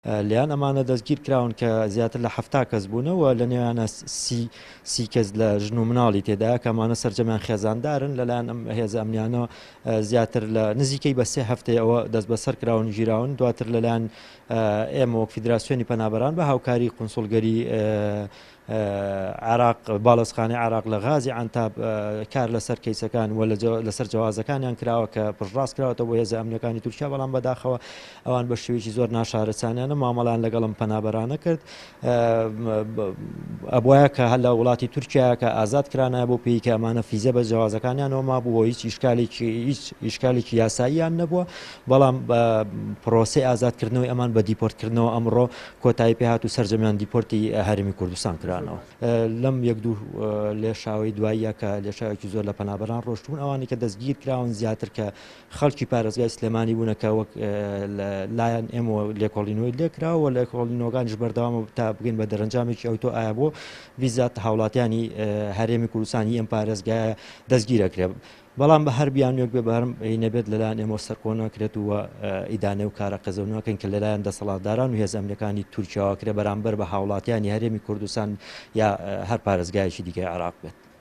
لیان ئەمانە دەستگیر کراون کە زیاتر لە 70 کەس بوونەوە لە نێوانە سی کەس لە ژن و مناڵی تێدا کەمانە سەررجەمیان خێزاندارن لەلایەن ئەم هێز ئەمنیانە زیاتر لە نزیکەی بە 3 هەفتەیە ئەوە دەست بەسەر کراون ژیراون دواتر لەلایەن ئێمە وەک فیدراسیۆنی پەنابەران بە هاوکاری قونسڵگەری عراق باڵۆزخانەی عراق لە غازی عەنتاب کار لەسەر کەیسەکان و لەسەر جیازەکانیان کراوە کە پشتڕاست کراوەتەوە بۆ هێزە ئەمنیەکانی تورکیا بەڵام بەداخەوە ئەوان بە شێوەیەکی زۆر ناشارەچانیانە مامەڵان لەگەڵم پەنابەرانە کرد ئەبوایە کە هەر لە وڵاتی تورکیا کە ئازاد کرانایە بۆ پێی کە ئەمانە فیزە بە جیازەکانیانەوە مابوو هیچ ئیشکالێکی یاساییان نەبووە بەڵام پرۆسەی ئازادکردنەوەی ئەمان بە دیپۆرتکردنەوە ئەمڕۆ کۆتایی پێ هات و سەررجەمیان دیپۆرتی هەرێمی کوردستان کرانەوە لەم یەک دوو لێشاوی دواییە کە لێشاوێکی زۆر لە پەنابەران ڕۆشتبوون ئەوانی کە دەستگیر کراون زیاتر کە خەڵکی پارێزگای سلێمانی بوونەکە وەک لایەن ئێمە لێکۆڵینەوەی لێکراوە لێکۆڵینەوەکانیش بەردەوام تا بگەین بە دەرەنجامێکی ئەوتۆ ئایا بۆ ویزات هاوڵاتیانی هەرێمی کوردستانی ئەم پارێزگایە دەستگیرەکرێ بەڵام بە هەربیان وەک بێ بەرم نەبێت لەلایەن ئێمە سەرکۆنەکرێت و ئیدانێ و کارە قەزەونەکەن کە لەلایەن دەسەڵاتداران و هێز ئەمنیەکانی تورکیاوەکرێ بەرامبەر بە هاوڵاتیانی هەرێمی کوردستان یا هەر پارێزگایەکی دیکەی عێراق بێت.